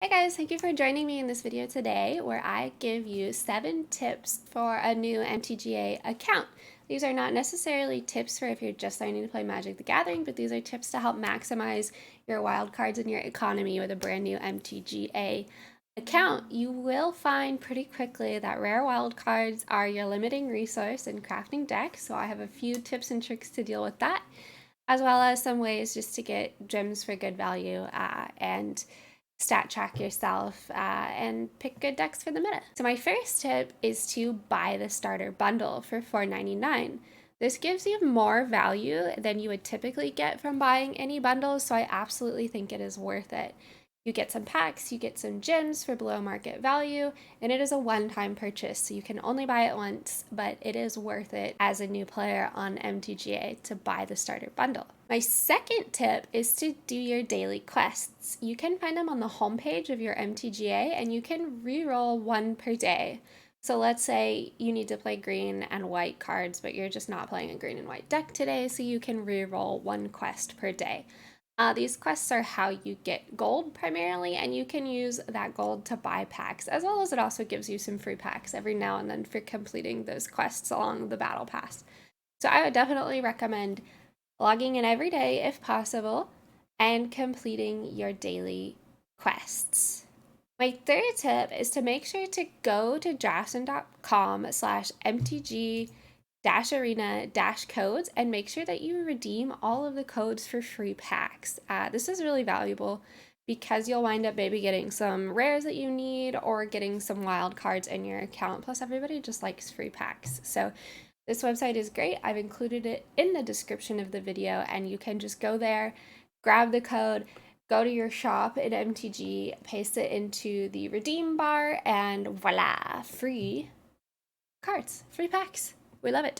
Hey guys, thank you for joining me in this video today where I give you 7 tips for a new MTGA account. These are not necessarily tips for if you're just learning to play Magic the Gathering, but these are tips to help maximize your wildcards and your economy with a brand new MTGA account. You will find pretty quickly that rare wildcards are your limiting resource in crafting decks, so I have a few tips and tricks to deal with that, as well as some ways just to get gems for good value and stat track yourself and pick good decks for the meta. So my first tip is to buy the starter bundle for $4.99. This gives you more value than you would typically get from buying any bundles, so I absolutely think it is worth it. You get some packs, you get some gems for below market value, and it is a one-time purchase, so you can only buy it once, but it is worth it as a new player on MTGA to buy the starter bundle. My second tip is to do your daily quests. You can find them on the homepage of your MTGA, and you can reroll one per day. So let's say you need to play green and white cards, but you're just not playing a green and white deck today, so you can reroll one quest per day. These quests are how you get gold primarily, and you can use that gold to buy packs, as well as it also gives you some free packs every now and then for completing those quests along the battle pass. So I would definitely recommend logging in every day if possible and completing your daily quests. My third tip is to make sure to go to draftsn.com/mtg arena codes and make sure that you redeem all of the codes for free packs. This is really valuable because you'll wind up maybe getting some rares that you need or getting some wild cards in your account. Plus, everybody just likes free packs. So this website is great. I've included it in the description of the video, and you can just go there, grab the code, go to your shop in MTG, paste it into the redeem bar, and voila, free cards, free packs. We love it.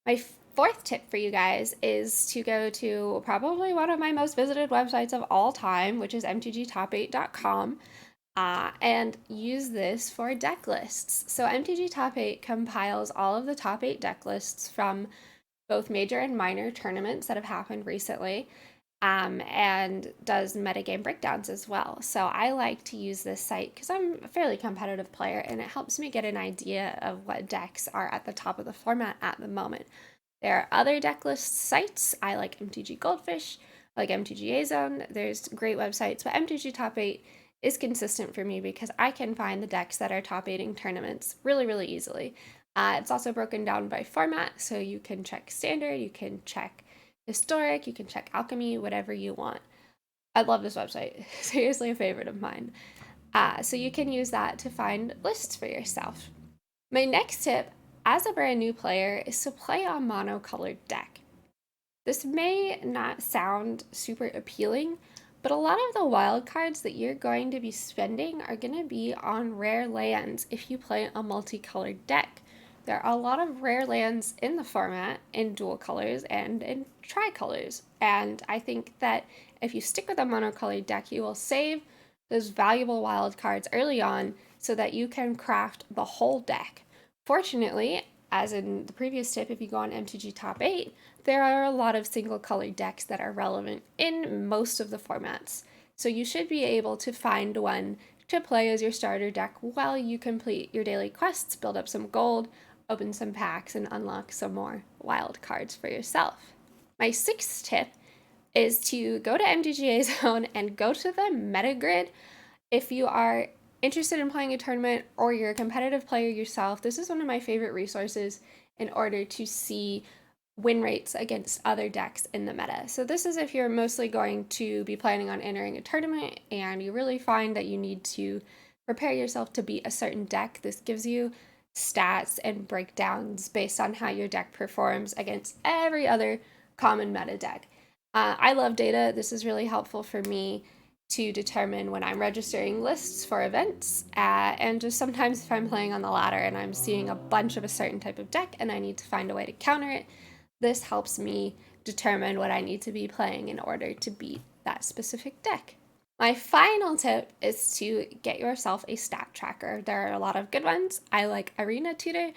My fourth tip for you guys is to go to probably one of my most visited websites of all time, which is mtgtop8.com, and use this for deck lists. So MTG Top 8 compiles all of the top 8 deck lists from both major and minor tournaments that have happened recently, and does metagame breakdowns as well. So I like to use this site because I'm a fairly competitive player, and it helps me get an idea of what decks are at the top of the format at the moment. There are other deck list sites. I like MTG Goldfish, I like MTGA Zone. There's great websites, but MTG Top 8 is consistent for me because I can find the decks that are top 8ing tournaments really, really easily. It's also broken down by format, so you can check standard, you can check historic, you can check alchemy, whatever you want. I love this website. Seriously a favorite of mine. So you can use that to find lists for yourself. My next tip as a brand new player is to play a monocolored deck. This may not sound super appealing, but a lot of the wild cards that you're going to be spending are going to be on rare lands if you play a multicolored deck. There are a lot of rare lands in the format in dual colors and in tricolors, and I think that if you stick with a monocolored deck, you will save those valuable wild cards early on so that you can craft the whole deck. Fortunately, as in the previous tip, if you go on MTG Top 8, there are a lot of single colored decks that are relevant in most of the formats. So you should be able to find one to play as your starter deck while you complete your daily quests, build up some gold, open some packs, and unlock some more wild cards for yourself. My sixth tip is to go to MTGA Zone and go to the Metagrid. If you are interested in playing a tournament or you're a competitive player yourself, this is one of my favorite resources in order to see win rates against other decks in the meta. So this is if you're mostly going to be planning on entering a tournament and you really find that you need to prepare yourself to beat a certain deck. This gives you stats and breakdowns based on how your deck performs against every other common meta deck. I love data. This is really helpful for me to determine when I'm registering lists for events, and just sometimes if I'm playing on the ladder and I'm seeing a bunch of a certain type of deck and I need to find a way to counter it, this helps me determine what I need to be playing in order to beat that specific deck. My final tip is to get yourself a stat tracker. There are a lot of good ones. I like Arena Tutor.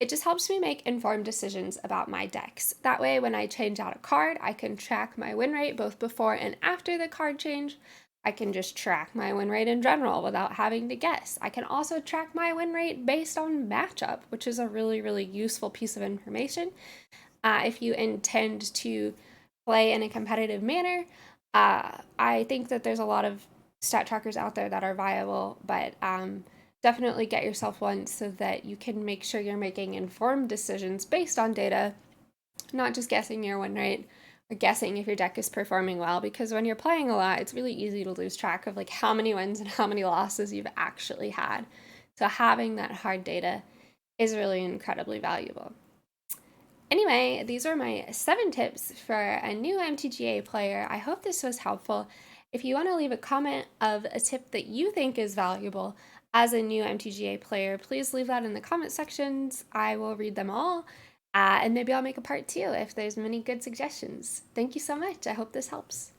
It just helps me make informed decisions about my decks. That way, when I change out a card, I can track my win rate both before and after the card change. I can just track my win rate in general without having to guess. I can also track my win rate based on matchup, which is a really, really useful piece of information. If you intend to play in a competitive manner, I think that there's a lot of stat trackers out there that are viable, but definitely get yourself one so that you can make sure you're making informed decisions based on data, not just guessing your win rate or guessing if your deck is performing well, because when you're playing a lot, it's really easy to lose track of like how many wins and how many losses you've actually had. So having that hard data is really incredibly valuable. Anyway, these are my 7 tips for a new MTGA player. I hope this was helpful. If you want to leave a comment of a tip that you think is valuable as a new MTGA player, please leave that in the comment sections. I will read them all, and maybe I'll make a part 2 if there's many good suggestions. Thank you so much. I hope this helps.